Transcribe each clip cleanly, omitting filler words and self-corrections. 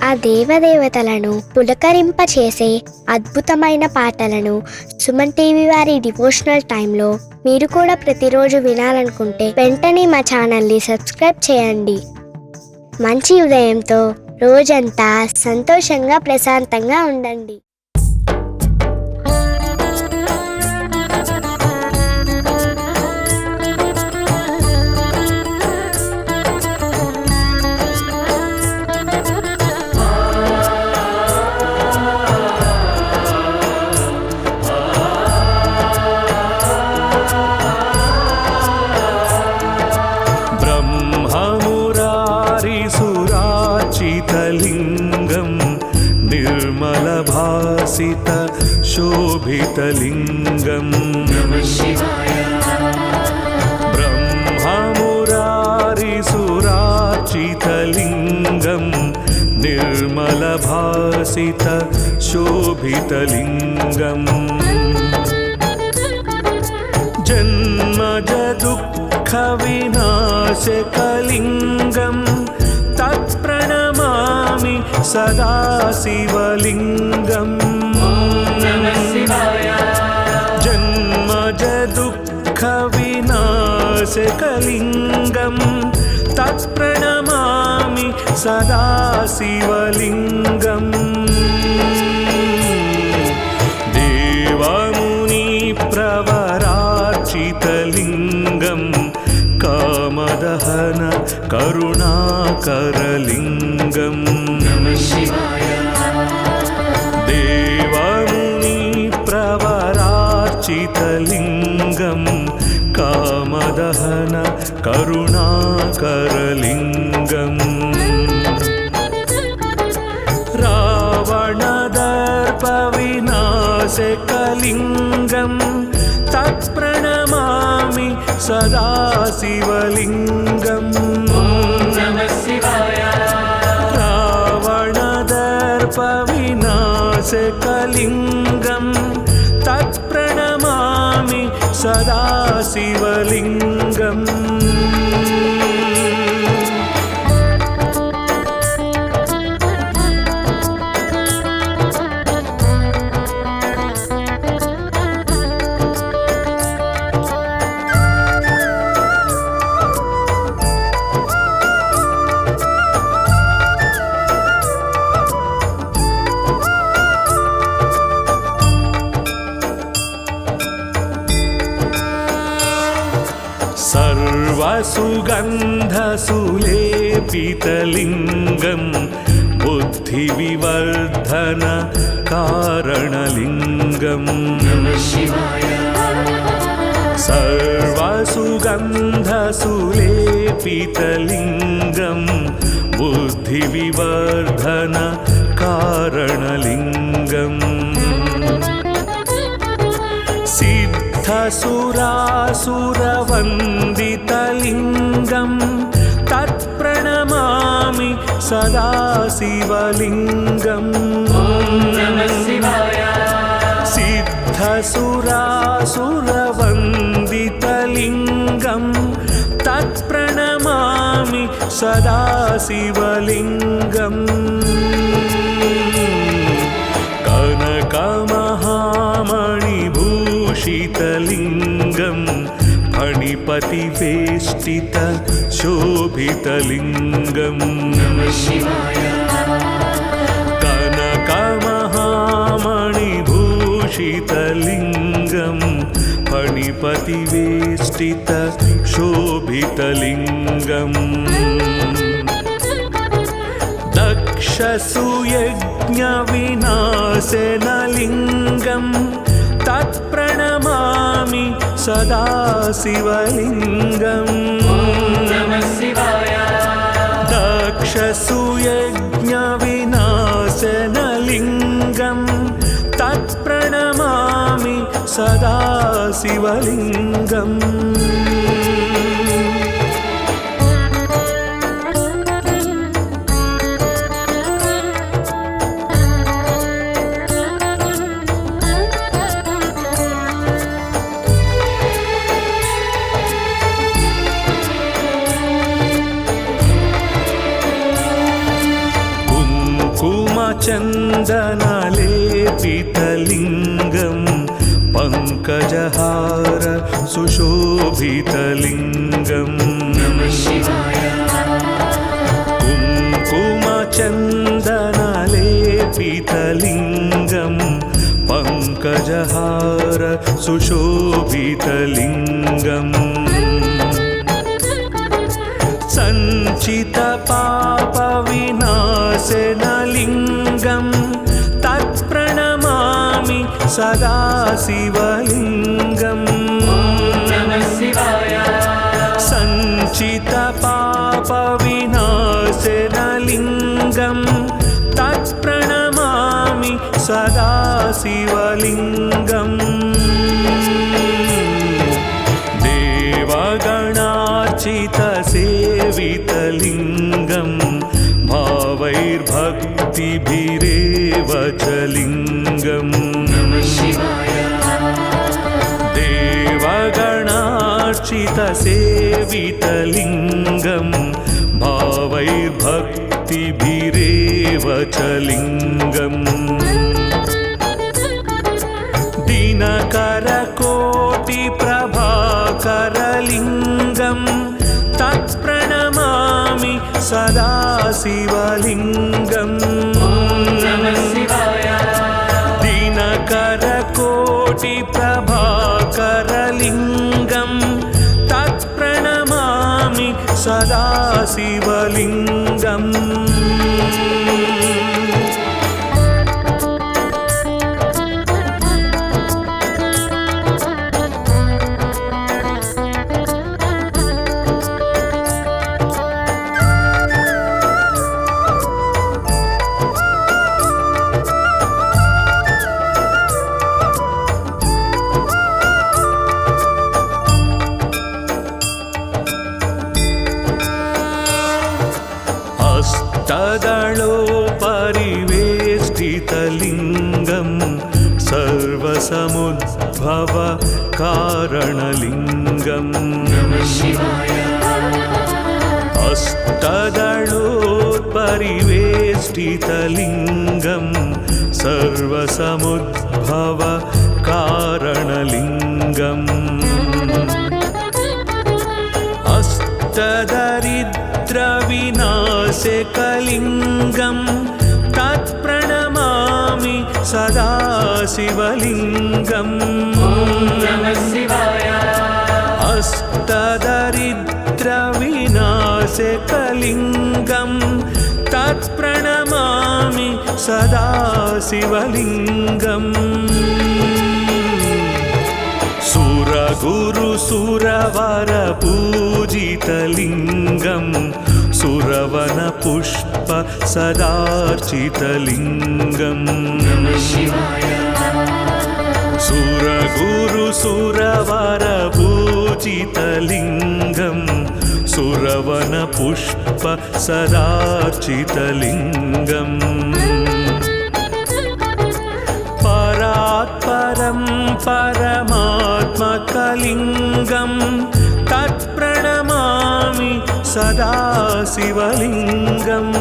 ఆ దేవదేవతలను పులకరింపచేసే అద్భుతమైన పాటలను సుమన్ టీవీ వారి డివోషనల్ టైంలో మీరు కూడా ప్రతిరోజు వినాలనుకుంటే వెంటనే మా ఛానల్ని సబ్స్క్రైబ్ చేయండి. మంచి ఉదయంతో రోజంతా సంతోషంగా ప్రశాంతంగా ఉండండి. लिंगं निर्मलभासित शोभितलिंगं नमः शिवाय। ब्रह्ममुरारिसुरार्चितलिंगं निर्मलभासित शोभितलिंगं जन्मज दुःख विनाशकलिंगं तत्प्रणमामि सदा शिवलिंगं नमः शिवाय। जन्मज दुःख विनाशकलिंगं तत्प्रणमामि सदा शिवलिंगं देवमुनि प्रवरार्चितलिंगं कामदहन करुणाकरलिंगं नमः शिवाय। देवमुनि प्रवरार्चितलिंगं कामदहन करुणाकरलिंगं रावणदर्पविनाशकलिंगं तत्प्रणमामि सदा शिवलिंगं नमः शिवाय। रावणदर्पविनाशकलिंगं तत्प्रणमामि सदा शिवलिंगं सर्वसुगन्धसुलेपितलिंगं बुद्धिविवर्धन कारणलिंगं नमः शिवाय। सर्वसुगन्धसुलेपितलिंगं बुद्धिविवर्धन कारणलिंगं सिद्धसुरासुरवन्दितलिंगं तत्प्रणमामि सदा शिवलिंगं नमः शिवाय। सिद्धसुरासुरवन्दितलिंगं तत्प्रणमामि सदा शिवलिंगं कनकमहामणिभूषितलिंगं फणिपतिवेष्टित शोभितलिंगं नमः शिवाय। कनकमहामणिभूषितलिंगं फणिपतिवेष्टित शोभितलिंगं दक्षसुयज्ञविनाशनलिंगं तत्प्रणमामि सदा शिवलिंगं नमः शिवाय। दक्षसुयज्ञविनाशनलिंगं तत्प्रणमामि सदा शिवलिंगं कुङ्कुमचन्दनलेपितलिङ्गं पङ्कजहार सुशोभितलिङ्गम् कुङ्कुमचन्दनलेपितलिङ्गं पङ्कजहार सुशोभितलिङ्गम् सञ्चितपापविनाशनलिङ्गं तत्प्रणमामि सदा शिवलिङ्गम् सञ्चितपापविनाशनलिङ्गं तत्प्रणमामि सदा शिवलिङ्गम् देवगणार्चितसेवितलिङ्गं भावैर्भक्तिभिरेव च लिङ्गम् देवगणार्चितसेवितलिङ्गं भावैर्भक्तिभिरेव च लिङ्गम् दिनकरकोटिप्रभाकरलिङ्गं तत्प्रणमामि सदा शिवलिङ्गम् दिनकरकोटिप्रभाकरलिङ्गं तत्प्रणमामि सदा शिवलिङ्गम् हस्तदलोपरिवेष्टितलिङ्गं सर्वसमुद्भव कारणलिङ्गम् हस्तदलोपरिवेष्टितलिङ्गं सर्वसमुद्भव कारणलिङ्गम् अष्टदरिद्रविनाशकलिङ्गं तत्प्रणमामि सदा शिवलिङ्गम् अष्टदरिद्रविनाशकलिङ्गं तत्प्रणमामि सदा शिवलिङ्गम् सुरगुरुसुरवरपूजितलिङ्गं सुरवनपुष्प सदार्चितलिङ्गम् सुरगुरुसुरवरपूजितलिङ्गं सुरवनपुष्प सदार्चितलिङ्गम् परात्परं परमात्मकलिङ्गं तत्प्रणमामि सदा शिवलिङ्गम्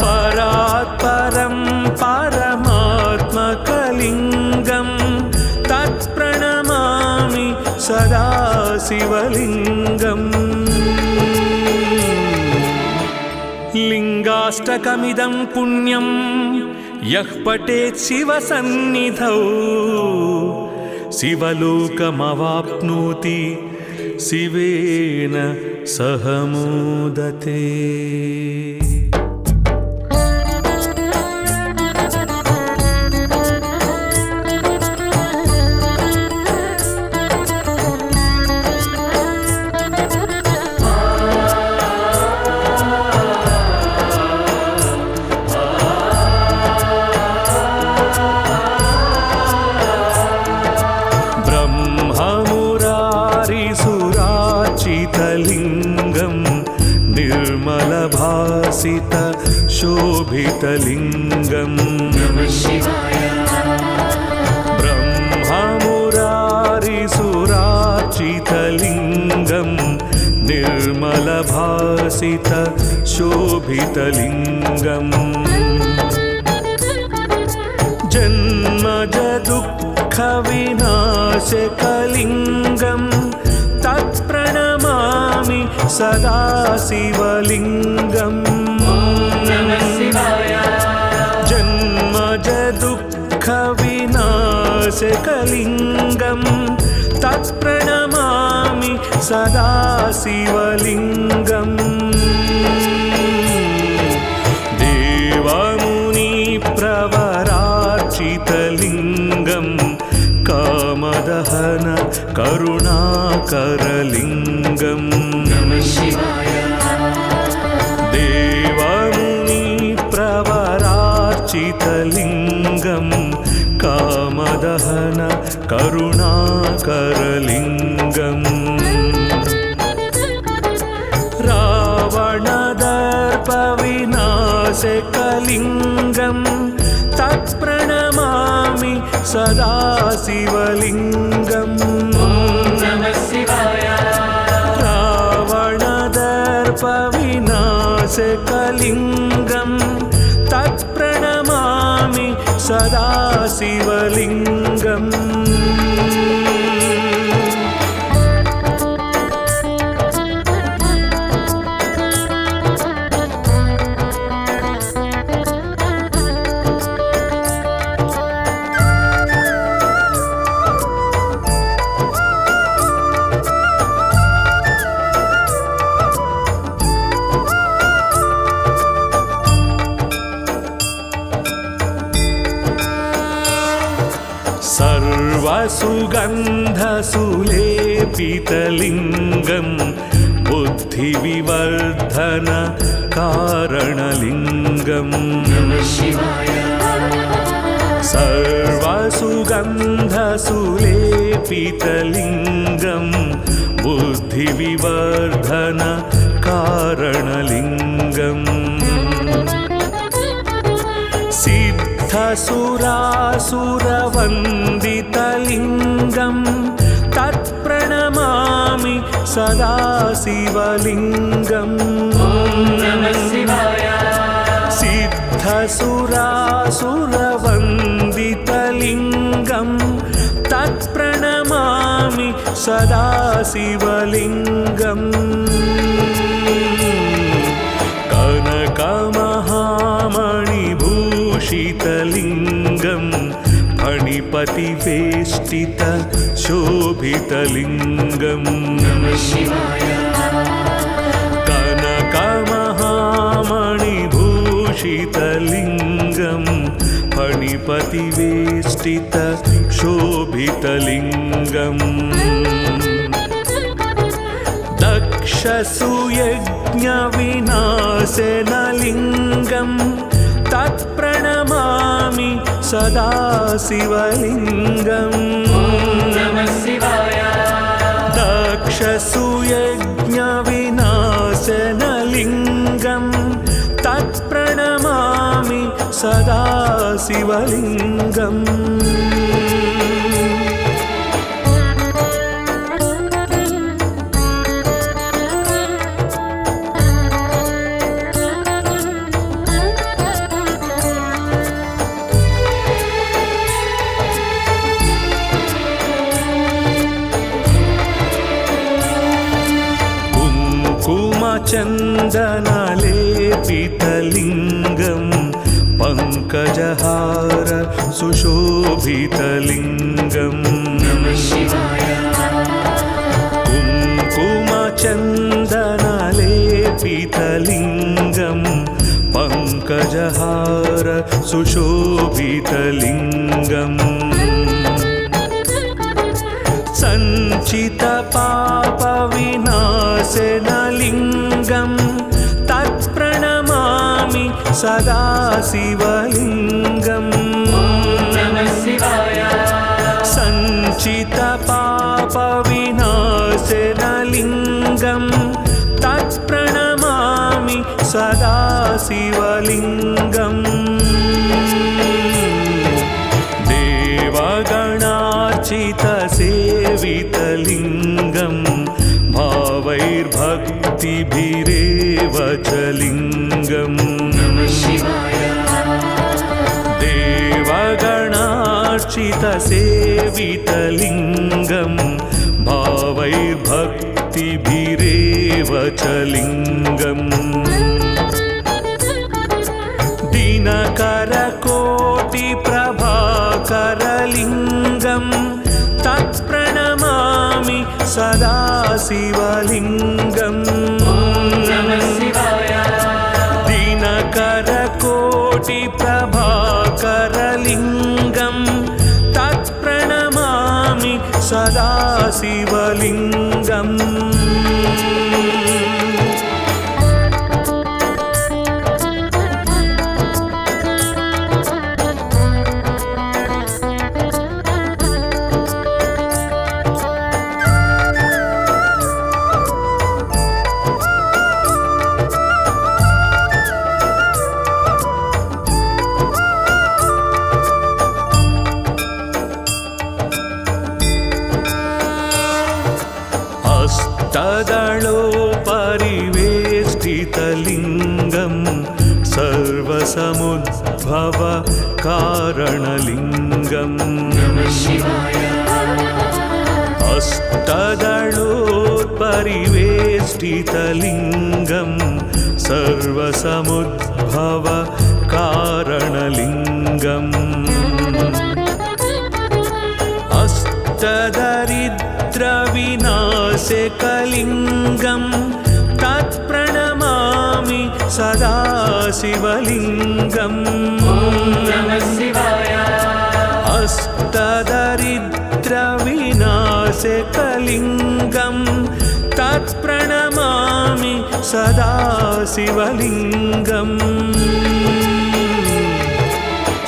परात्परं परमात्मकलिङ्गं तत्प्रणमामि सदा शिवलिङ्गम् लिङ्गाष्टकमिदं पुण्यं यः पठेत् शिवसन्निधौ शिवलोकमवाप्नोति शिवेन सह मोदते। लिङ्गं निर्मलभासित शोभितलिङ्गं ब्रह्ममुरारिसुरार्चितलिङ्गं निर्मलभासित विलासित शोभितलिङ्गम् जन्मज दुःखविनाशकलिङ्गं तत्प्रणमामि सदा शिवलिङ्गम् जन्मज दुःखविनाशकलिङ्गं तत्प्रणमामि सदा शिवलिङ्गम् देवमुनिप्रवरार्चितलिङ्गं कामदहन करुणाकरलिङ्गम् देवमुनिप्रवरार्चितलिङ्गं कामदहन करुणाकरलिङ्गम् रावणदर्पविनाशकलिङ्गं तत्प्रणमामि सदा शिवलिङ्गम् रावणदर्पविनाशकलिङ्गं तत्प्रणमामि सदा शिवलिङ्गम् सर्वसुगन्धसुलेपितलिङ्गं बुद्धिविवर्धन कारणलिङ्गम् सर्वसुगन्धसुलेपितलिङ्गं बुद्धिविवर्धन कारणलिङ्गम् सिद्धसुरासुरवन्दितलिङ्गं तत्प्रणमामि सदा शिवलिङ्गम् सिद्धसुरासुरवन्दितलिङ्गं तत्प्रणमामि सदा शिवलिङ्गम् कनकमहामणिभूषितलिङ्गं फणिपतिवेष्टित शोभितलिङ्गम् कनकमहामणिभूषितलिङ्गं फणिपतिवेष्टित शोभितलिङ्गम् दक्षसुयज्ञविनाशनलिङ्गं तत्प्रणमामि सदा शिवलिङ्गम् दक्षसुयज्ञविनाशनलिङ्गं तत्प्रणमामि सदा शिवलिङ्गम् चन्दनलेपितलिङ्गं पङ्कजहार सुशोभितलिङ्गम् कुङ्कुमचन्दनलेपितलिङ्गं पङ्कजहार सुशोभितलिङ्गम् सञ्चितपापविनाशनलिङ्गं तत्प्रणमामि सदा शिवलिङ्गम् सञ्चितपापविनाशनलिङ्गं तत्प्रणमामि सदा शिवलिङ्गम् देवगणार्चितसेवितलिङ्गं भावैर्भक्तिभिरे शोभितलिङ्गम् देवगणार्चितसेवितलिङ्गं भावैर्भक्तिभिरेव च लिङ्गम् दिनकरकोटिप्रभाकरलिङ्गं तत्प्रणमामि सदा शिवलिङ्गम् दिनकरकोटिप्रभाकरलिङ्गं तत्प्रणमामि सदा शिवलिङ्गम् हस्तदलोपरिवेष्टितलिङ्गं सर्वसमुद्भव कारणलिङ्गम् हस्तदलोपरिवेष्टितलिङ्गं सर्वसमुद्भव कारणलिङ्गम् अष्टदरिद्रविनाशकलिङ्गं तत्प्रणमामि सदा शिवलिङ्गम् अष्टदरिद्रविनाशकलिङ्गं तत्प्रणमामि सदा शिवलिङ्गम्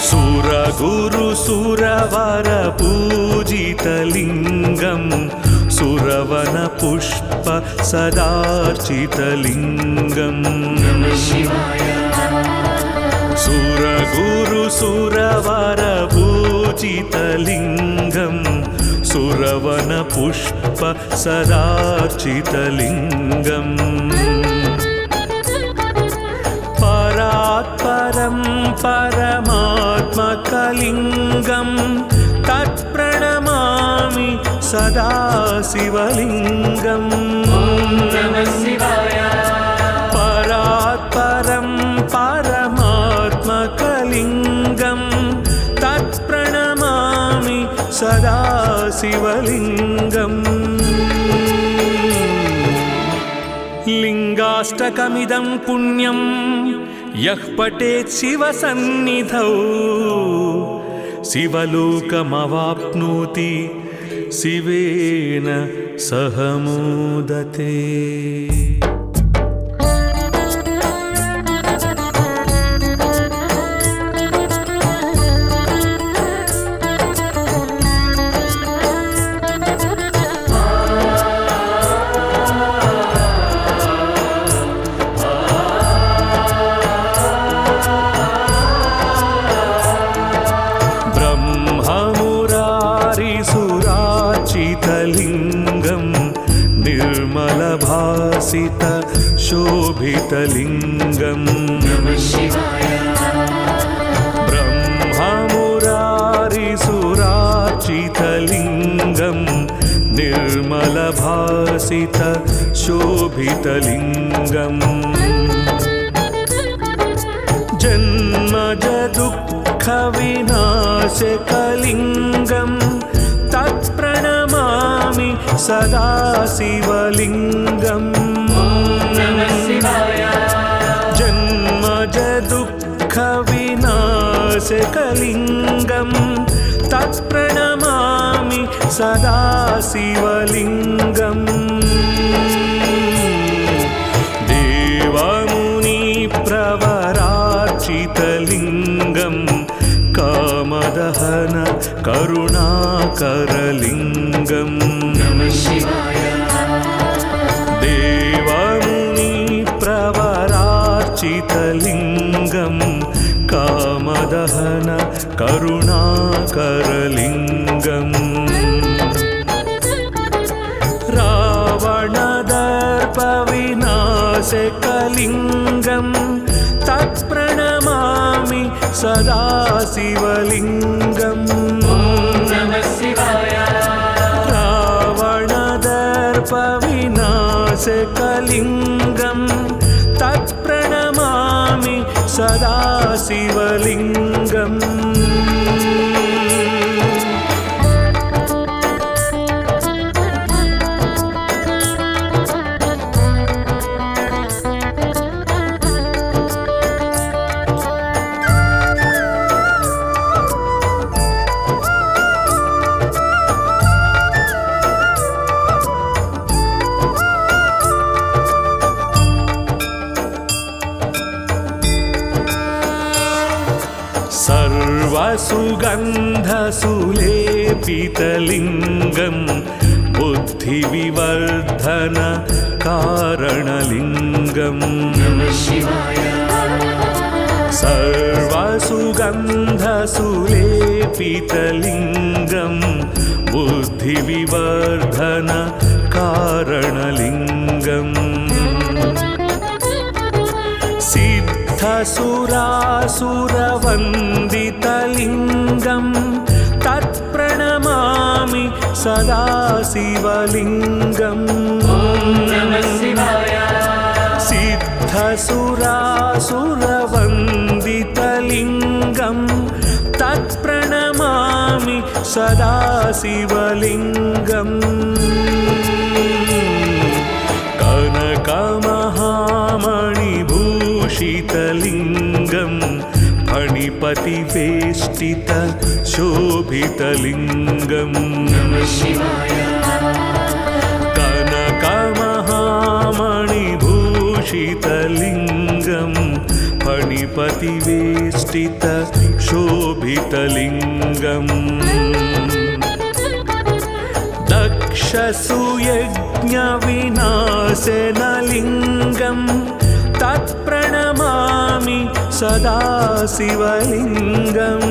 सुरगुरुसुरवरपूजितलिङ्गं सुरवनपुष्प सदार्चितलिङ्गम् सुरगुरुसुरवरपूजितलिङ्गं सुरवनपुष्प सदार्चितलिङ्गम् परात्परं परमात्मकलिङ्गं तत्प्रणमामि सदा शिवलिङ्गम् परात्परं परमात्मकलिङ्गं तत्प्रणमामि सदा शिवलिङ्गम् लिङ्गाष्टकमिदं पुण्यं यः पठेत् शिवसन्निधौ शिवलोकमवाप्नोति शिवेन सह मोदते। लिङ्गं निर्मलभासित शोभितलिङ्गम् ब्रह्ममुरारिसुरार्चितलिङ्गं निर्मलभासित शोभितलिङ्गम् जन्मजदुःखविनाशकलिङ्गं तत्प्रणमामि सदा शिवलिङ्गम् जन्मजदुःखविनाशकलिङ्गं तत्प्रणमामि सदा शिवलिङ्गम् देवमुनिप्रवरार्चितलिङ्गं कामदहन करुणाकरलिङ्गम् देवमुनिप्रवरार्चितलिङ्गं कामदहन करुणाकरलिङ्गम् रावणदर्पविनाश विनाशकलिङ्गं तत्प्रणमामि सदा शिवलिङ्गम् रावणदर्पविनाशकलिङ्गं तत्प्रणमामि सदा शिवलिङ्गम् सर्वसुगन्धसुलेपितलिङ्गं बुद्धिविवर्धन कारणलिङ्गम् सर्वसुगन्धसुलेपितलिङ्गं बुद्धिविवर्धन कारणलिङ्गम् सिद्धसुरासुरवन्दितलिङ्गं तत्प्रणमामि सदा शिवलिङ्गम् सिद्धसुरासुरवन्दितलिङ्गं तत्प्रणमामि सदा शिवलिङ्गम् कनकमहामणिभूषितलिङ्गं फणिपतिवेष्टित शोभितलिङ्गम् कनकमहामणिभूषितलिङ्गं फणिपतिवेष्टित शोभितलिङ्गम् दक्षसुयज्ञविनाशनलिङ्गं तत्प्रणमामि सदा शिवलिङ्गम्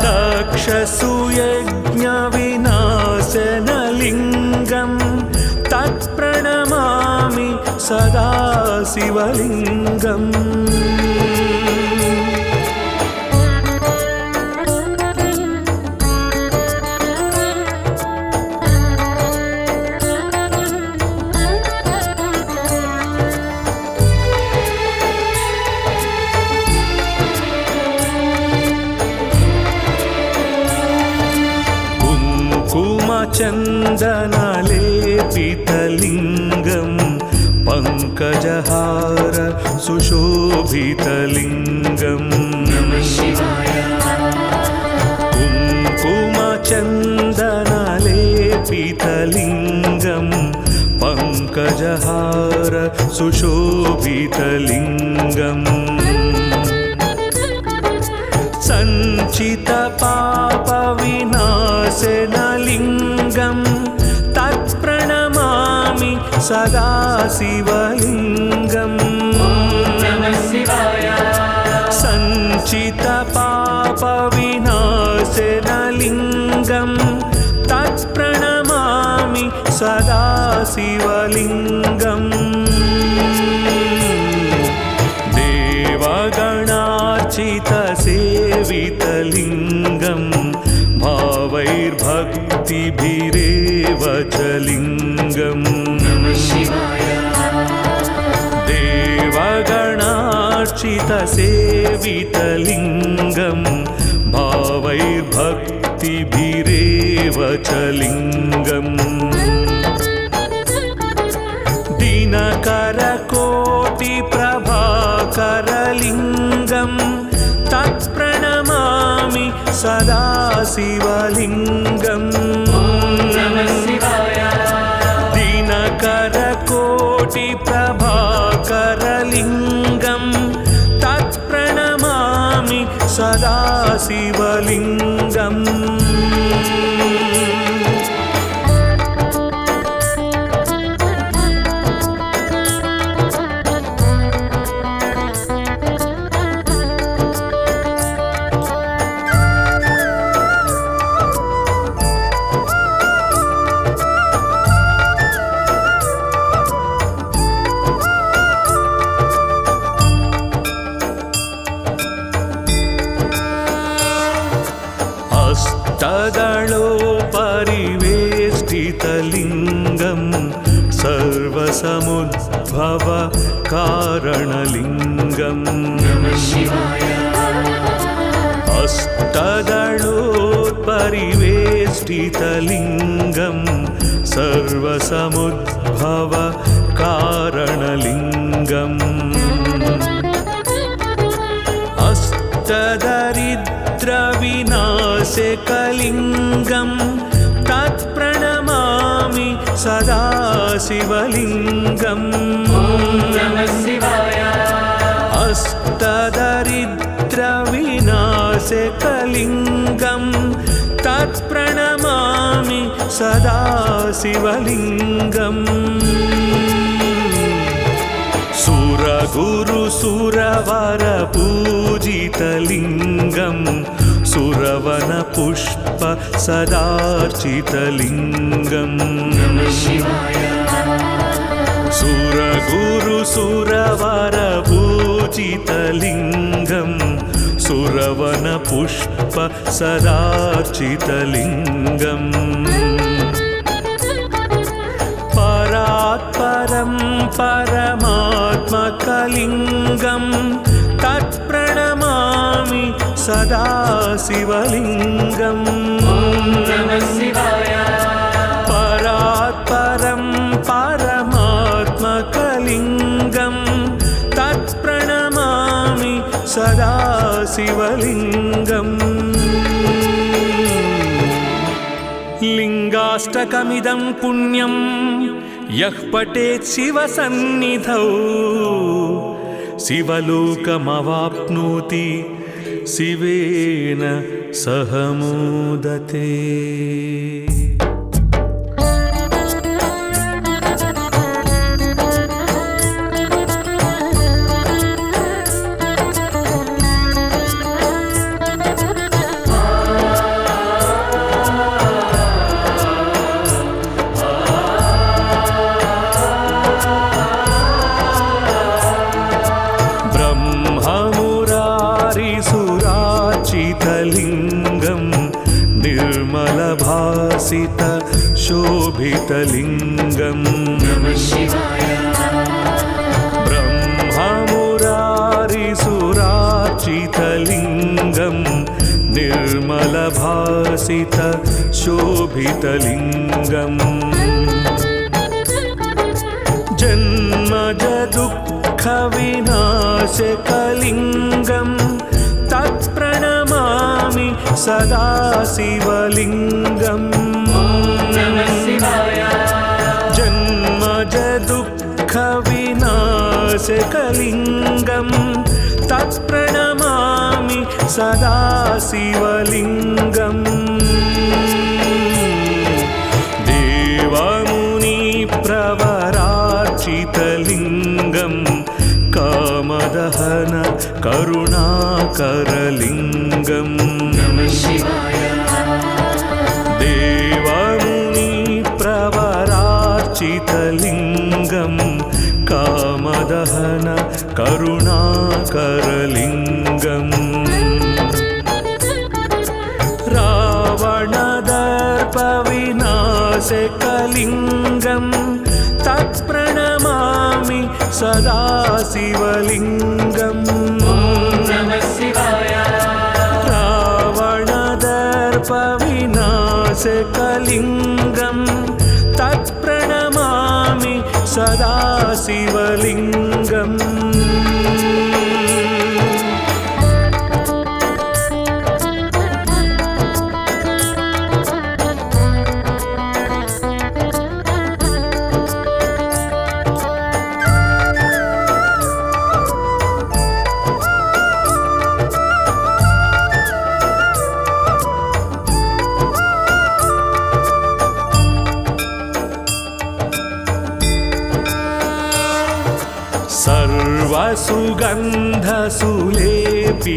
दक्षसुयज्ञविनाशनलिङ्गं तत्प्रणमामि सदा शिवलिङ्गम् चन्दनलेपितलिङ्गं पङ्कजहार सुशोभितलिङ्गम् कुङ्कुमचन्दनलेपितलिङ्गं पङ्कजहार सुशोभितलिङ्गम् सञ्चितपापविनाशनलिङ्गं तत्प्रणमामि सदा शिवलिङ्गम् सञ्चितपापविनाशनलिङ्गं तत्प्रणमामि सदा शिवलिङ्गम् देवगणार्चितसेवितलिङ्गं भावैर्भक्तिभिरेव च लिङ्गम् देवगणार्चितसेवितलिङ्गं भावैर्भक्तिभिरेव च लिङ्गम् दिनकरकोटिप्रभाकरलिङ्गं तत्प्रणमामि सदा शिवलिङ्गम् दिनकरकोटिप्रभाकरलिङ्गं तत्प्रणमामि सदा शिवलिङ्गम् सर्वसमुद्भव कारणलिङ्गम् अष्टदलोत्परिवेष्टितलिङ्गं सर्वसमुद्भव कारणलिङ्गम् अष्टदरिद्रविनाशकलिङ्गं तत्प्रणमामि सदा शिवलिङ्गम् अष्टदरिद्रविनाशकलिङ्गं तत्प्रणमामि सदा शिवलिङ्गम् सुरगुरुसुरवरपूजितलिङ्गं सुरवनपुष्प सदार्चितलिङ्गम् सुरगुरुसुरवरपूजितलिङ्गं सुरवनपुष्प सदार्चितलिङ्गम् परात्परं परमात्मकलिङ्गं तत्प्रणमामि सदा शिवलिङ्गम् परात्परं परमात्मकलिङ्गं तत्प्रणमामि सदा शिवलिङ्गम् लिङ्गाष्टकमिदं पुण्यं यः पठेत् शिवसन्निधौ शिवलोकमवाप्नोति शिवेन सह मोदते। लिङ्गं निर्मलभासित शोभितलिङ्गं ब्रह्ममुरारिसुरार्चितलिङ्गं निर्मलभासित शोभितलिङ्गम् जन्मजदुःखविनाशकलिङ्गं तत्प्रणमामि सदा शिवलिङ्गम् जन्मजदुःखविनाशकलिङ्गं तत्प्रणमामि सदा शिवलिङ्गम् देवमुनिप्रवरार्चितलिङ्गं कामदहन करुणाकरलिङ्गम् देवमुनिप्रवरार्चितलिङ्गं कामदहन करुणाकरलिङ्गम् रावणदर्पविनाशकलिङ्गं तत्प्रणमामि सदा शिवलिङ्गम् रावणदर्पविनाशकलिङ्गं तत्प्रणमामि सदा शिवलिङ्गम्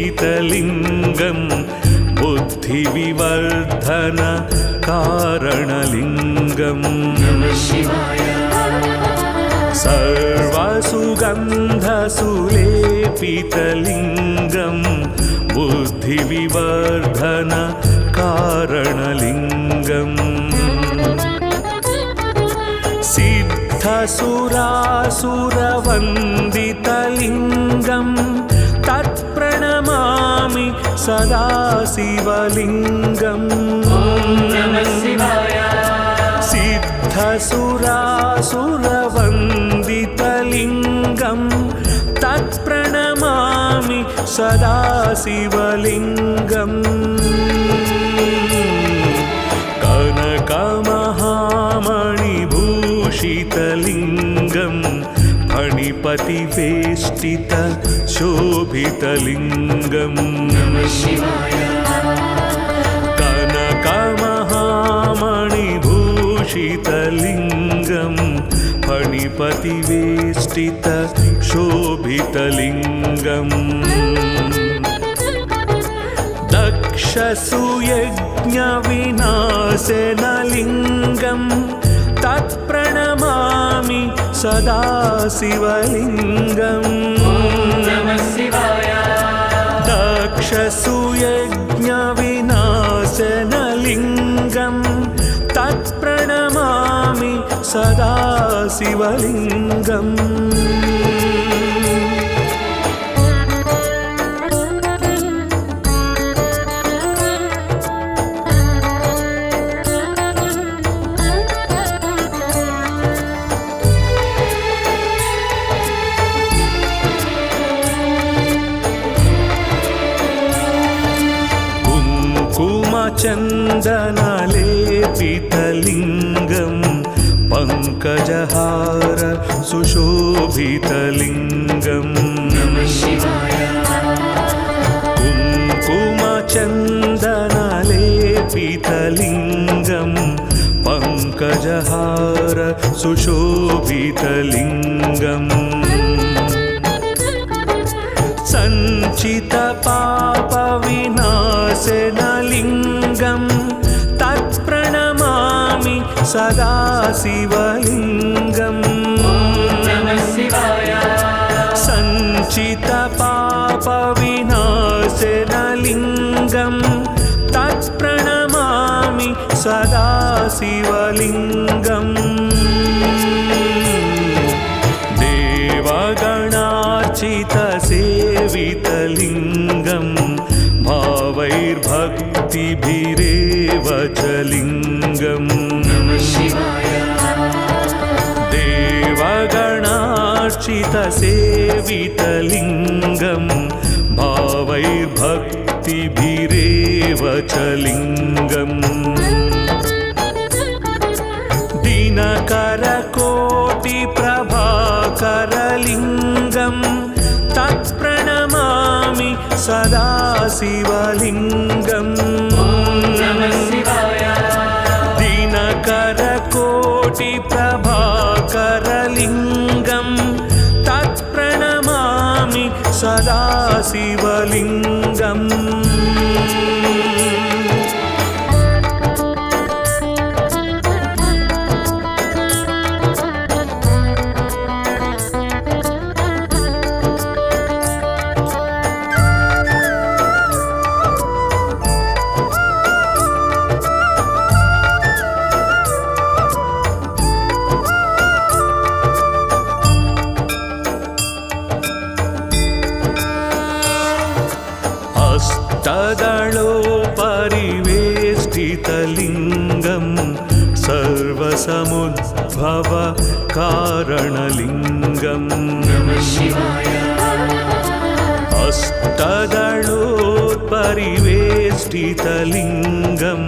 सर्वसुगन्धसुलेपितलिङ्गं बुद्धिविवर्धन कारणलिङ्गम् सर्वसुगन्धसुलेपितलिङ्गं बुद्धिविवर्धन कारणलिङ्गम् सिद्ध सिद्धसुरासुरवन्दितलिङ्गं तत्प्रणमामि सदा शिवलिङ्गम् सिद्धसुरासुरवन्दितलिङ्गं तत्प्रणमामि सदा शिवलिङ्गम् कनकमहामणिभूषितलिङ्गं फणिपतिवेष्टित शोभितलिङ्गम् कनकमहामणिभूषितलिङ्गं फणिपतिवेष्टित शोभितलिङ्गम् दक्षसुयज्ञविनाशनलिङ्गं तत्प्रणमामि सदा शिवलिङ्गम् दक्षसुयज्ञविनाशनलिङ्गं तत्प्रणमामि सदा शिवलिङ्गम् चन्दनलेपितलिङ्गं पङ्कजहार सुशोभितलिङ्गम् कुङ्कुमचन्दनलेपितलिङ्गं पङ्कजहार सुशोभितलिङ्गम् सञ्चितपापविनाशनलिङ्गं तत्प्रणमामि सदा शिवलिङ्गम् सञ्चितपापविनाशनलिङ्गं तत्प्रणमामि सदा शिवलिङ्गम् देवगणार्चितसेवितलिङ्गं भावैर्भक्तिभिरेव च लिङ्गम् देवगणार्चितसेवितलिङ्गं भावैर्भक्तिभिरेव च लिङ्गम् दिनकरकोटिप्रभाकरलिङ्गं तत्प्रणमामि सदा शिवलिङ्गम् दिनकरकोटिप्रभाकरलिङ्गं तत्प्रणमामि सदा शिवलिङ्गम् हस्तदलोपरिवेष्टितलिङ्गं सर्वसमुद्भव कारणलिङ्गम् हस्तदलोपरिवेष्टितलिङ्गं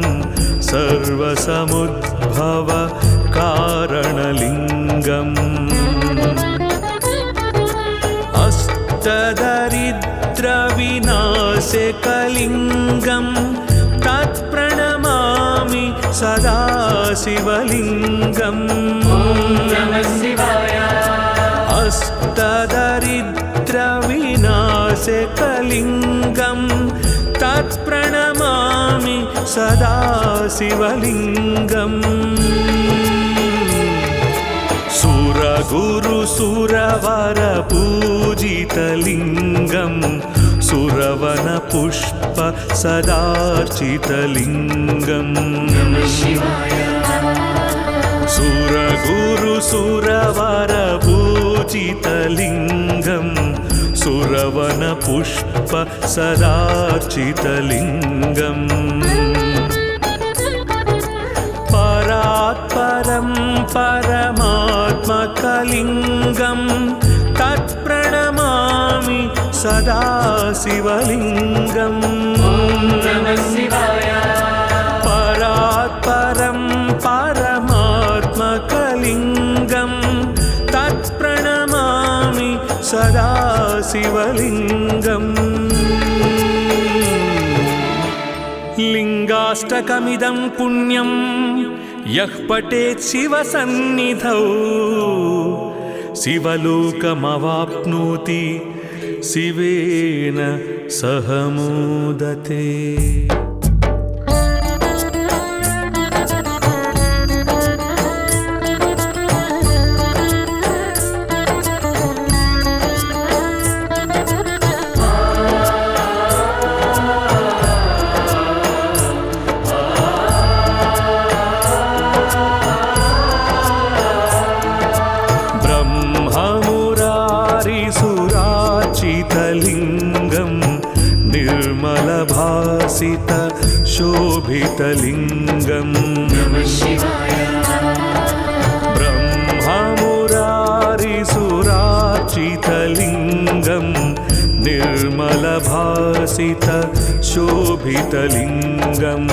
सर्वसमुद्भव कारणलिङ्गम् अष्टदरिद्रविनाशकलिङ्गं तत्प्रणमामि सदा शिवलिङ्गम् अष्टदरिद्रविनाशकलिङ्गं तत्प्रणमामि सदा शिवलिङ्गम् सुरगुरुसुरवरपूजितलिङ्गं सुरवनपुष्प सदार्चितलिङ्गम् सुरगुरुसुरवरपूजितलिङ्गं सुरवनपुष्प सदार्चितलिङ्गम् परात्परं परमात्मकलिङ्गं तत्प्रणमामि सदा शिवलिङ्गम् परात्परं परमात्मकलिङ्गं तत्प्रणमामि सदा शिवलिङ्गम् लिङ्गाष्टकमिदं पुण्यं यः पठेत् शिवसन्निधौ शिवलोकमवाप्नोति शिवेन सह मोदते। लिङ्गं निर्मलभासित शोभितलिङ्गं ब्रह्ममुरारिसुरार्चितलिङ्गं निर्मलभासित शोभितलिङ्गं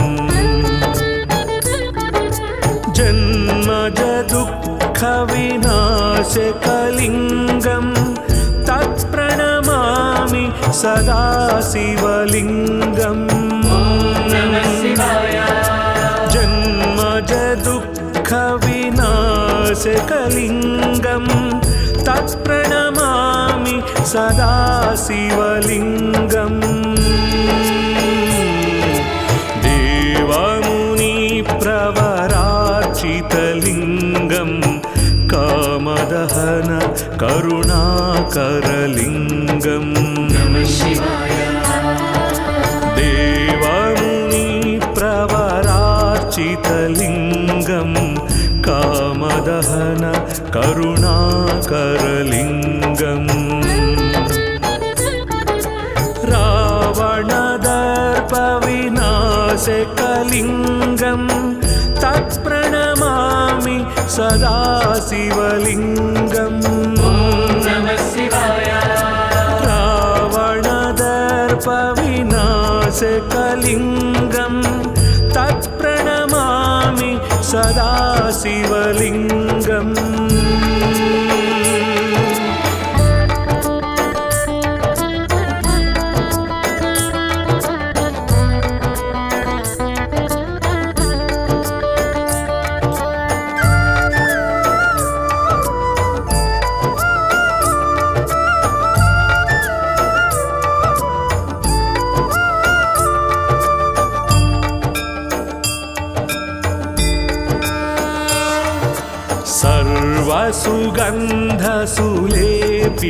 जन्मज दुःखविनाशकलिङ्गं तत्प्रणमामि सदा शिवलिङ्गम् जन्मज दुःखविनाशकलिङ्गं तत्प्रणमामि सदा शिवलिङ्गम् देवमुनिप्रवरार्चितलिङ्गं कामदहन करुणाकरलिङ्गम् देवमुनिप्रवरार्चितलिङ्गं कामदहन करुणाकरलिङ्गम् रावणदर्पविनाशकलिङ्गं तत्प्रणमामि सदा शिवलिङ्गम् रावणदर्पविनाशकलिङ्गं तत्प्रणमामि सदा शिवलिङ्गम्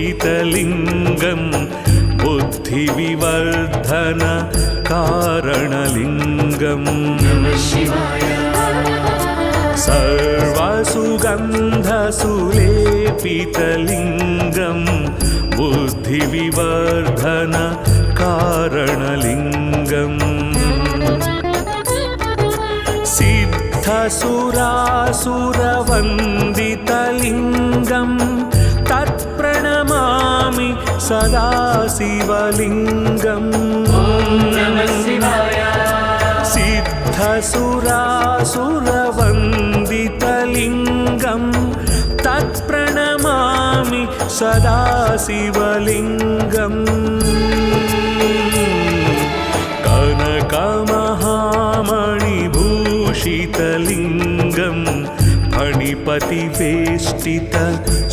सर्वसुगन्धसुलेपितलिङ्गं बुद्धिविवर्धन कारणलिङ्गम् सर्वसुगन्धसुलेपितलिङ्गं बुद्धिविवर्धन कारणलिङ्गम् सिद्धसुरासुरवन्दितलिङ्गं तत्प्रणमामि सदा शिवलिङ्गम् सिद्धसुरासुरवन्दितलिङ्गं तत्प्रणमामि सदा शिवलिङ्गम् कनकमहामणिभूषितलिङ्गं फणिपतिवेष्टित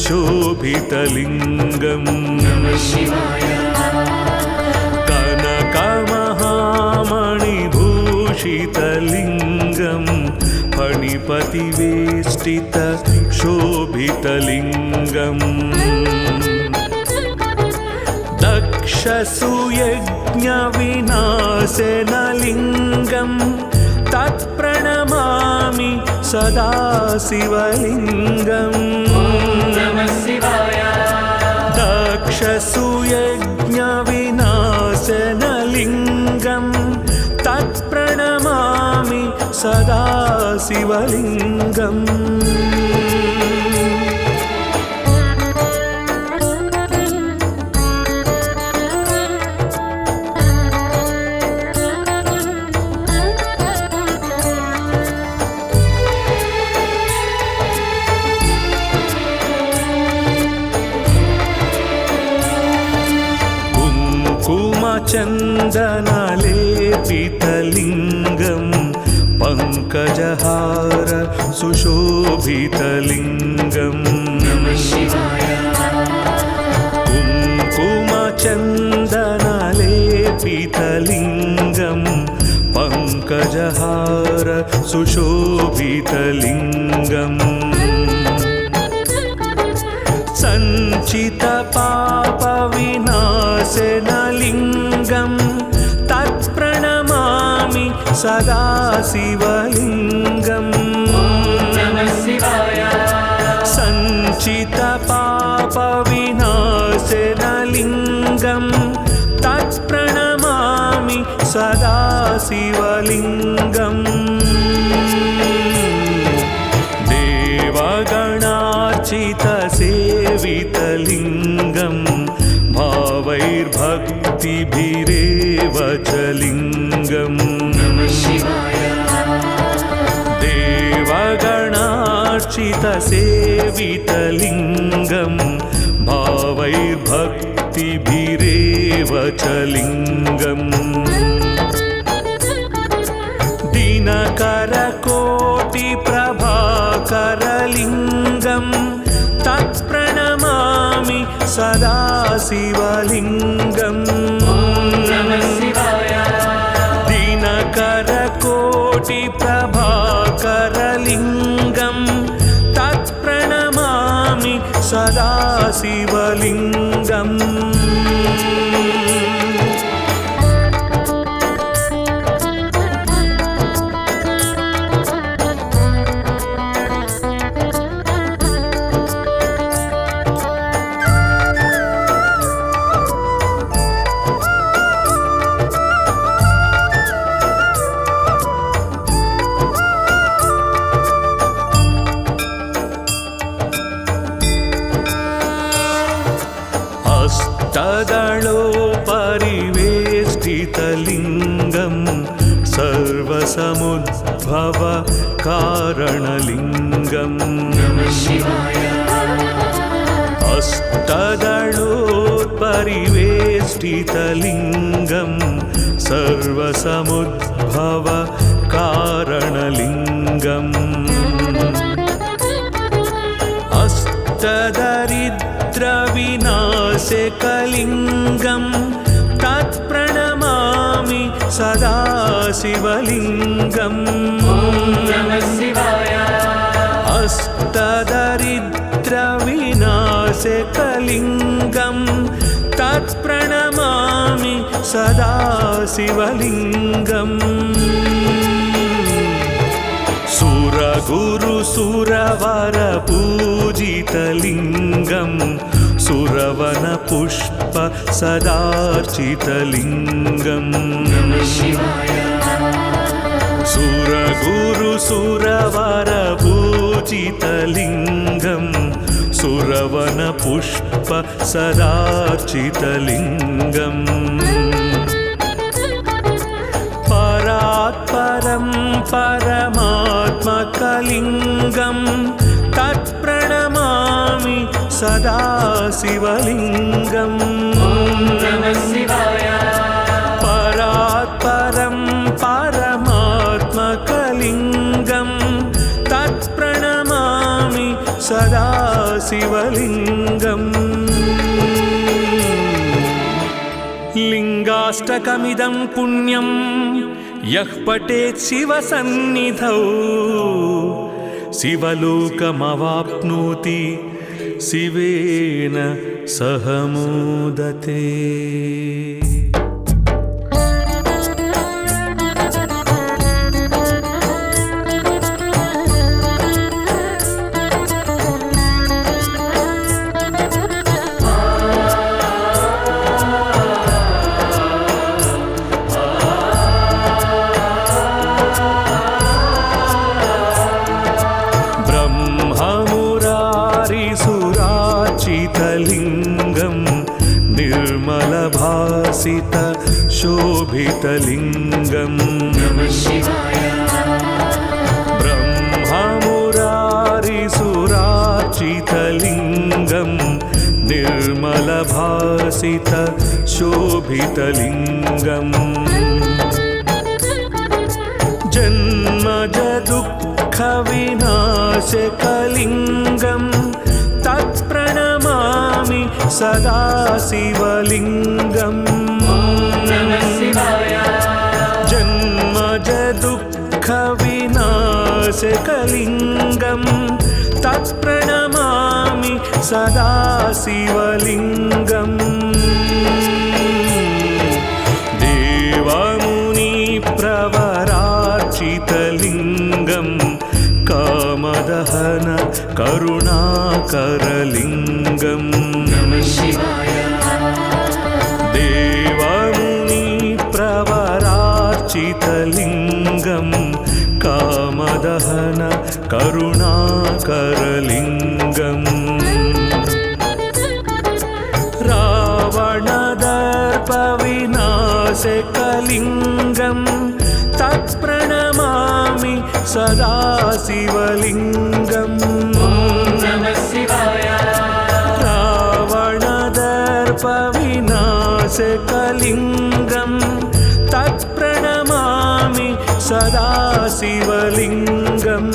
शोभितलिङ्गम् कनकमहामणिभूषितलिङ्गं फणिपतिवेष्टित शोभितलिङ्गम् दक्षसुयज्ञविनाशनलिङ्गं तत्प्रणमामि सदा शिवलिङ्गम् दक्षसुयज्ञविनाशनलिङ्गं तत्प्रणमामि सदा शिवलिङ्गम् चन्दनलेपितलिङ्गं पङ्कजहार सुशोभितलिङ्गम् कुङ्कुमचन्दनलेपितलिङ्गं पङ्कजहार सुशोभितलिङ्गम् सञ्चितपापविनाशनलिङ्गं तत्प्रणमामि सदा शिवलिङ्गम् सञ्चितपापविनाशनलिङ्गं तत्प्रणमामि सदा शिवलिङ्गम् देवगणार्चितसेवितलिङ्गं भावैर्भक्तिभिरेव च लिङ्गम् देवगणार्चितसेवितलिङ्गं भावैर्भक्तिभिरेव च लिङ्गम् दिनकरकोटिप्रभाकरलिङ्गं तत्प्रणमामि सदा शिवलिङ्गम् दिनकरकोटिप्रभाकरलिङ्गं तत्प्रणमामि सदा शिवलिङ्गम् अष्टदलोपरिवेष्टितलिङ्गं सर्वसमुद्भव कारणलिङ्गम् अष्टदलोपरिवेष्टितलिङ्गं सर्वसमुद्भव कारणलिङ्गम् अष्टदरिद्रविनाशकलिङ्गं तत्प्रणमामि सदा शिवलिङ्गम् अष्टदरिद्रविनाशकलिङ्गं तत्प्रणमामि सदा शिवलिङ्गम् सुरगुरुसुरवरपूजितलिङ्गं सुरवनपुष्प सदार्चितलिङ्गम् सुरगुरुसुरवरपूजितलिङ्गं सुरवनपुष्प सदार्चितलिङ्गम् परात्परं परमात्मकलिङ्गं तत्प्रणमामि सदा शिवलिङ्गम् परात्परं परमात्मकलिङ्गं तत्प्रणमामि सदा शिवलिङ्गम् लिङ्गाष्टकमिदं पुण्यं यः पठेत् शिवसन्निधौ शिवलोकमवाप्नोति शिवेन सह मोदते। शिवलिङ्गं निर्मलभासित शोभितलिङ्गम् ब्रह्ममुरारिसुरार्चितलिङ्गं निर्मलभासित शोभितलिङ्गम् जन्मज दुःखविनाशकलिङ्गं तत्प्रणमामि सदा शिवलिङ्गम् जन्मज दुःखविनाशकलिङ्गं तत्प्रणमामि सदा शिवलिङ्गम् देवमुनिप्रवरार्चितलिङ्गं कामदहन करुणाकरलिङ्गम् देवमुनिप्रवरार्चितलिङ्गं कामदहन करुणाकरलिङ्गम् रावणदर्पविनाशकलिङ्गं तत्प्रणमामि सदा शिवलिङ्गम् रावणदर्पविनाशकलिङ्गं तत्प्रणमामि सदा शिवलिङ्गम्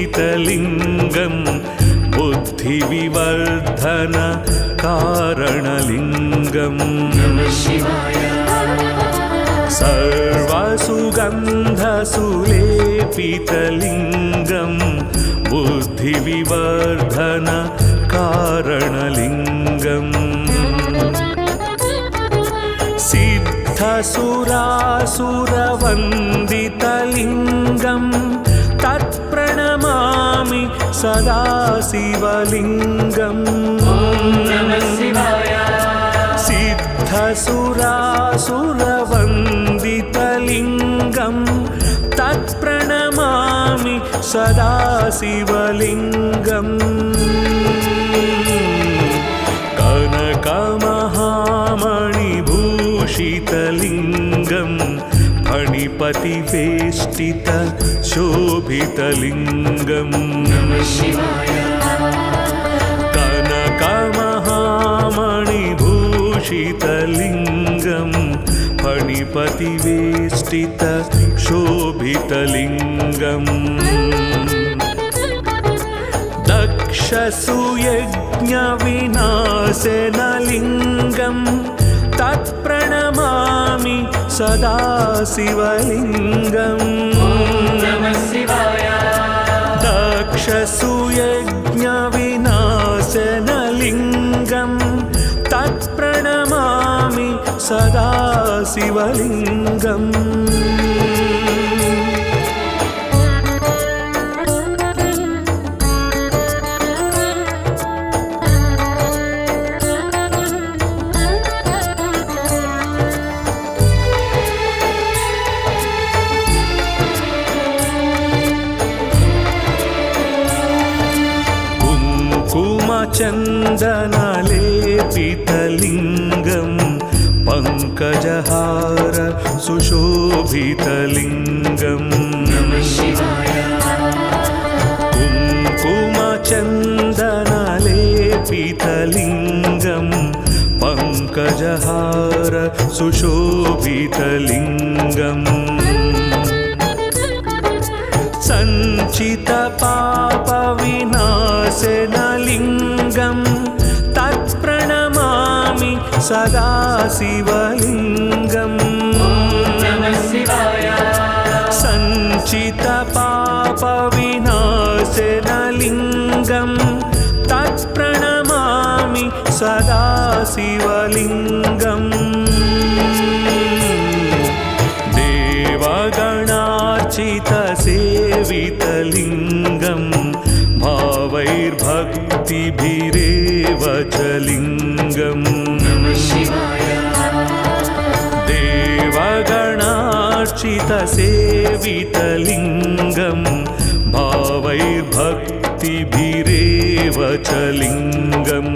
सर्वसुगन्धसुलेपितलिङ्गं बुद्धिविवर्धन कारणलिङ्गम् सर्वसुगन्धसुलेपितलिङ्गं बुद्धिविवर्धन कारणलिङ्गम् सिद्धसुरासुरवन्दितलिङ्गं तत्प्रणमामि सदा शिवलिङ्गम् सिद्धसुरासुरवन्दितलिङ्गं तत्प्रणमामि सदा शिवलिङ्गम् कनकमहामणिभूषितलिङ्गं फणिपतिवेष्टित शोभितलिङ्गम् कनकमहामणिभूषितलिङ्गं फणिपतिवेष्टित शोभितलिङ्गम् दक्षसुयज्ञविनाशनलिङ्गं तत्प्रणमामि सदा शिवलिङ्गम् दक्षसुयज्ञविनाशनलिङ्गं तत्प्रणमामि सदा शिवलिङ्गम् चन्दनलेपितलिङ्गं पङ्कजहार सुशोभितलिङ्गम् कुङ्कुमचन्दनलेपितलिङ्गं पङ्कजहार सुशोभितलिङ्गम् सञ्चितपापविनाशनलिङ्गं तत्प्रणमामि सदा शिवलिङ्गम् सञ्चितपापविनाशनलिङ्गं तत्प्रणमामि सदा शिवलिङ्गम् देवगणार्चितसेवितलिङ्गं भावैर्भक्तिभिरेव च लिङ्गम् देवगणार्चितसेवितलिङ्गं भावैर्भक्तिभिरेव च लिङ्गम्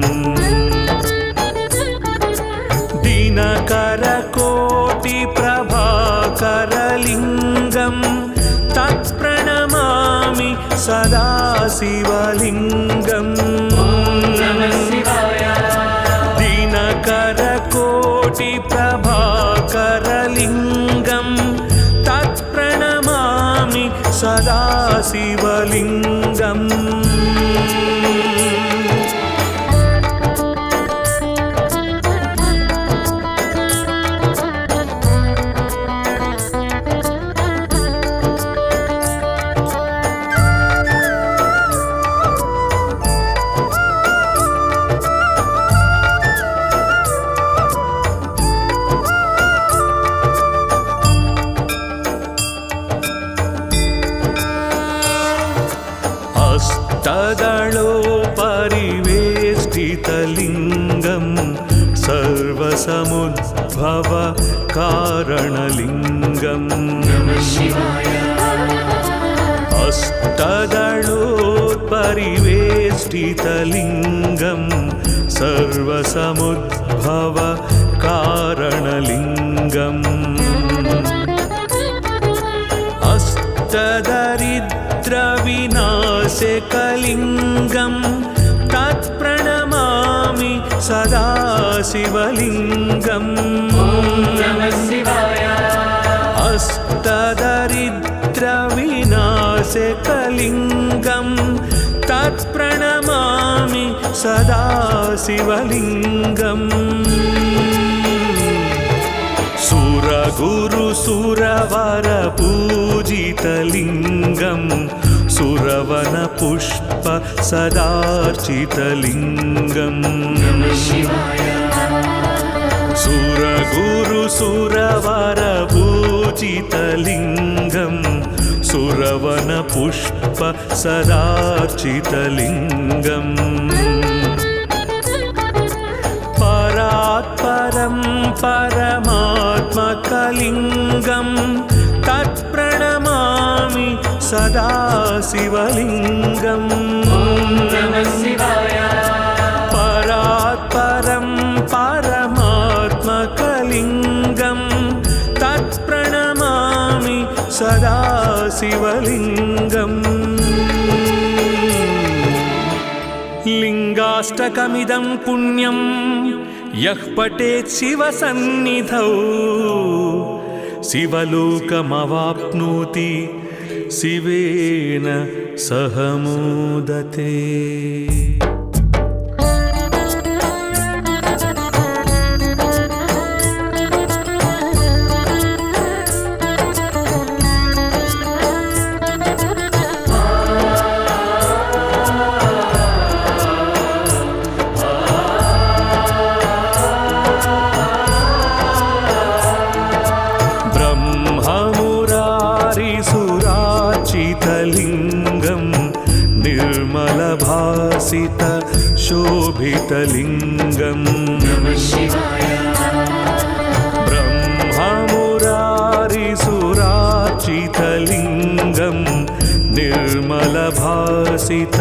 दिनकरकोटिप्रभाकरलिङ्गं तत्प्रणमामि सदा शिवलिङ्गम् दिनकरकोटिप्रभाकरलिङ्गं तत्प्रणमामि सदा शिवलिङ्गम् हस्तदलोपरिवेष्टितलिङ्गं सर्वसमुद्भव कारणलिङ्गम् हस्तदलोपरिवेष्टितलिङ्गं सर्वसमुद्भव कारणलिङ्गम् अष्टदरिद्रविनाशकलिङ्गं तत्प्रणमामि सदा शिवलिङ्गम् अष्टदरिद्रविनाशकलिङ्गं तत्प्रणमामि सदा शिवलिङ्गम् सुरगुरुसुरवरपूजितलिङ्गं सुरवनपुष्प सदार्चितलिङ्गम् सुरगुरुसुरवरपूजितलिङ्गं सुरवनपुष्प सदार्चितलिङ्गम् परात्परं परमात्मकलिङ्गं तत्प्रणमामि सदा शिवलिङ्गम् परात्परं परमात्मकलिङ्गं तत्प्रणमामि सदा शिवलिङ्गम् लिङ्गाष्टकमिदं पुण्यं यः पठेत् शिवसन्निधौ शिवलोकमवाप्नोति शिवेन सह मोदते। लिङ्गं निर्मलभासित शोभितलिङ्गं ब्रह्ममुरारिसुरार्चितलिङ्गं निर्मलभासित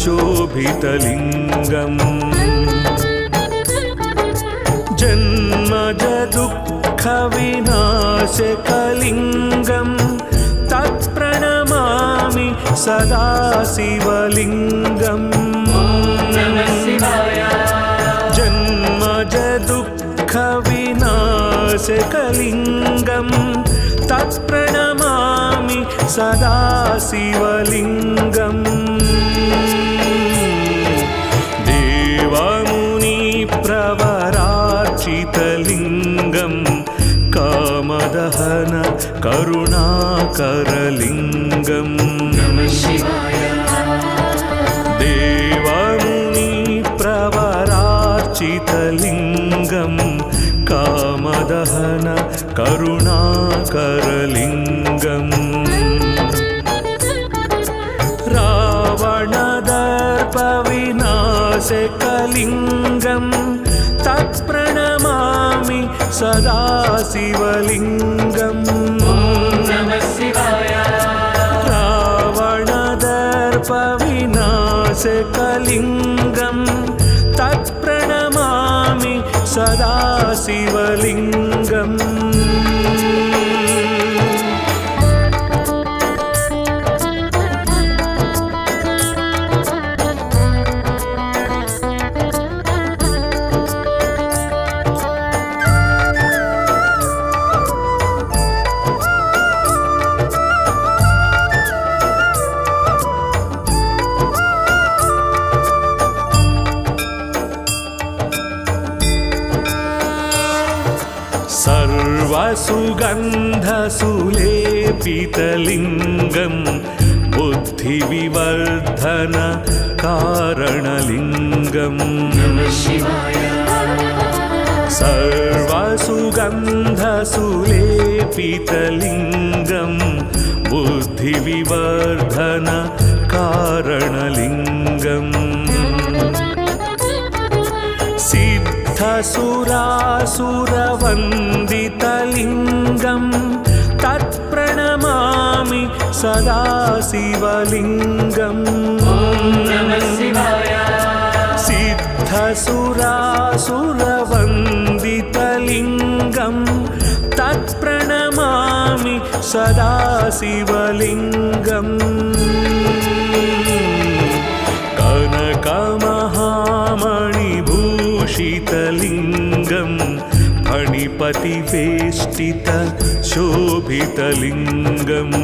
शोभितलिङ्गम् जन्मजदुःखविनाशकलिङ्गं तत्प्रणमामि सदा शिवलिङ्गम् जन्मजदुःखविनाशकलिङ्गं तत्प्रणमामि सदा शिवलिङ्गम् देवमुनिप्रवरार्चितलिङ्गं कामदहन करुणाकरलिङ्गम् देवमुनिप्रवरार्चितलिङ्गं करुणाकरलिङ्गम् रावणदर्पविनाशकलिङ्गं तत्प्रणमामि सदा शिवलिङ्गम् रावणदर्पविनाशकलिङ्गं तत्प्रणमामि सदा शिवलिङ्गम् सर्वसुगन्धसुलेपितलिङ्गं बुद्धिविवर्धन कारणलिङ्गम् सर्वसुगन्धसुलेपितलिङ्गं बुद्धिविवर्धन कारणलिङ्गम् सिद्धसुरासुरवन्दितलिङ्गं तत्प्रणमामि सदा शिवलिङ्गम् सिद्धसुरासुरवन्दितलिङ्गं तत्प्रणमामि सदा शिवलिङ्गम् कनकमहामणिभूषितलिङ्गं फणिपतिवेष्टित शोभितलिङ्गम्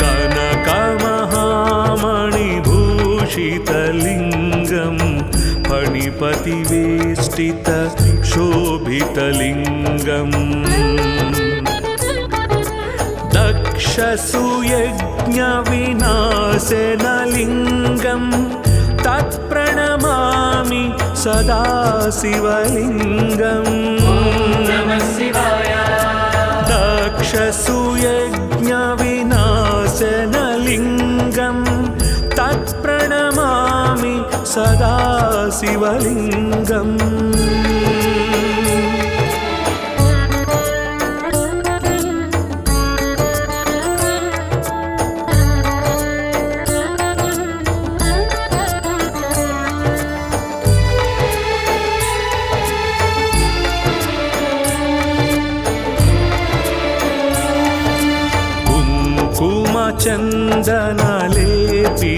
कनकमहामणिभूषितलिङ्गं फणिपतिवेष्टित शोभितलिङ्गम् दक्षसुयज्ञविनाशनलिङ्गं तत्प्रणमामि सदा शिवलिङ्गम् दक्षसुयज्ञविनाशनलिङ्गं तत्प्रणमामि सदा शिवलिङ्गम्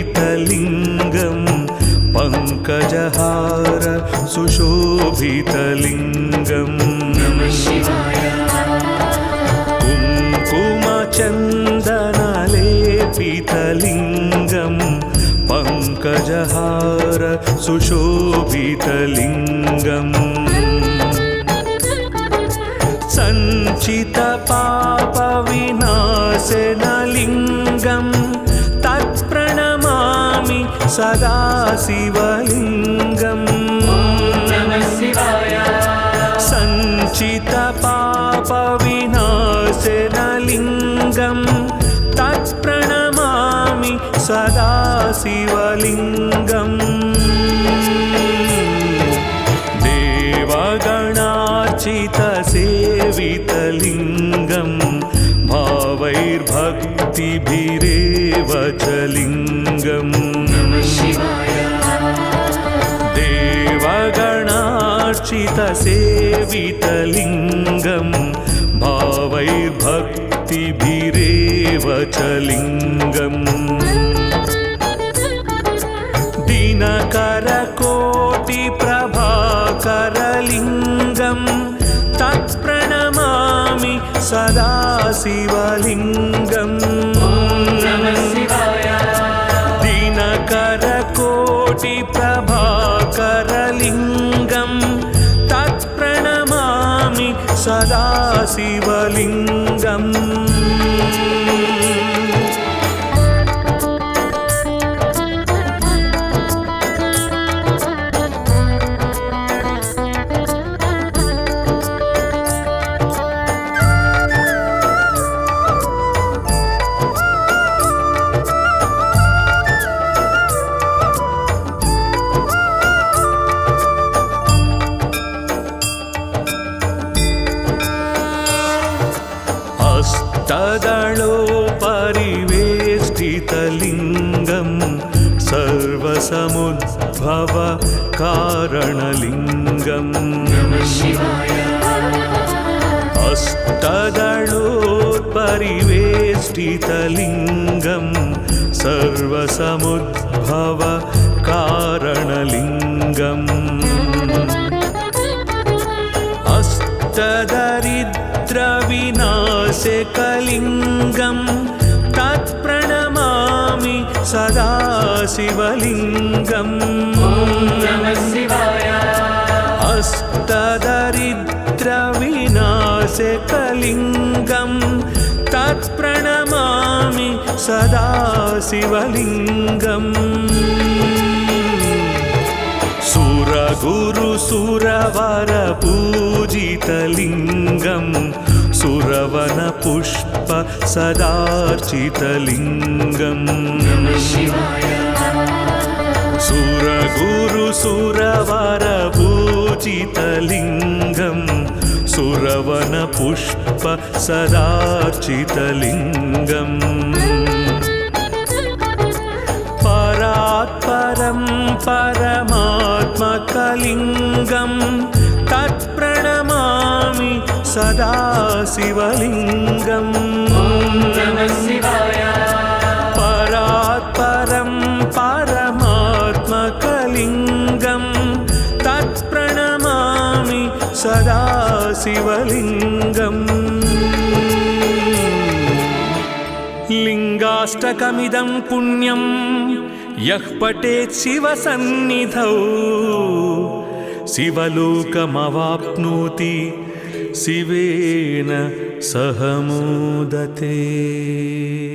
चन्दनलेपितलिङ्गं पङ्कजहार सुशोभितलिङ्गम् कुङ्कुमचन्दनलेपितलिङ्गं पङ्कजहार सुशोभितलिङ्गम् सञ्चितपापविनाशनलिङ्गं तत्प्रणमामि सदा शिवलिङ्गम् सञ्चितपापविनाशनलिङ्गं तत्प्रणमामि सदा शिवलिङ्गम् देवगणार्चितसेवितलिङ्गं भावैर्भक्तिभिरेव च लिङ्गम् देवगणार्चितसेवितलिङ्गं भावैर्भक्तिभिरेव च लिङ्गम् दिनकरकोटिप्रभाकरलिङ्गं तत्प्रणमामि सदा शिवलिङ्गम् दिनकरकोटिप्रभाकरलिङ्गं तत्प्रणमामि सदा शिवलिङ्गम् शीतलिङ्गं सर्वसमुद्भव कारणलिङ्गम् अष्टदलोत्परिवेष्टितलिङ्गं सर्वसमुद्भव कारणलिङ्गम् अष्टदरिद्रविनाशकलिङ्गं तत्प्रणमामि सदा शिवलिङ्गम् अष्टदरिद्रविनाशकलिङ्गं तत्प्रणमामि सदा शिवलिङ्गम् सुरगुरुसुरवरपूजितलिङ्गं सुरवनपुष्प सदार्चितलिङ्गम् सुरगुरुसुरवरपूजितलिङ्गं सुरवनपुष्प सदार्चितलिङ्गम् परात्परं परमात्मकलिङ्गं तत्प्रणमामि सदा शिवलिङ्गम् परात्परं परमात्मकलिङ्गं तत्प्रणमामि सदा शिवलिङ्गम् लिङ्गाष्टकमिदं पुण्यं यः पठेत् शिवसन्निधौ शिवलोकमवाप्नोति शिवेन सह मोदते।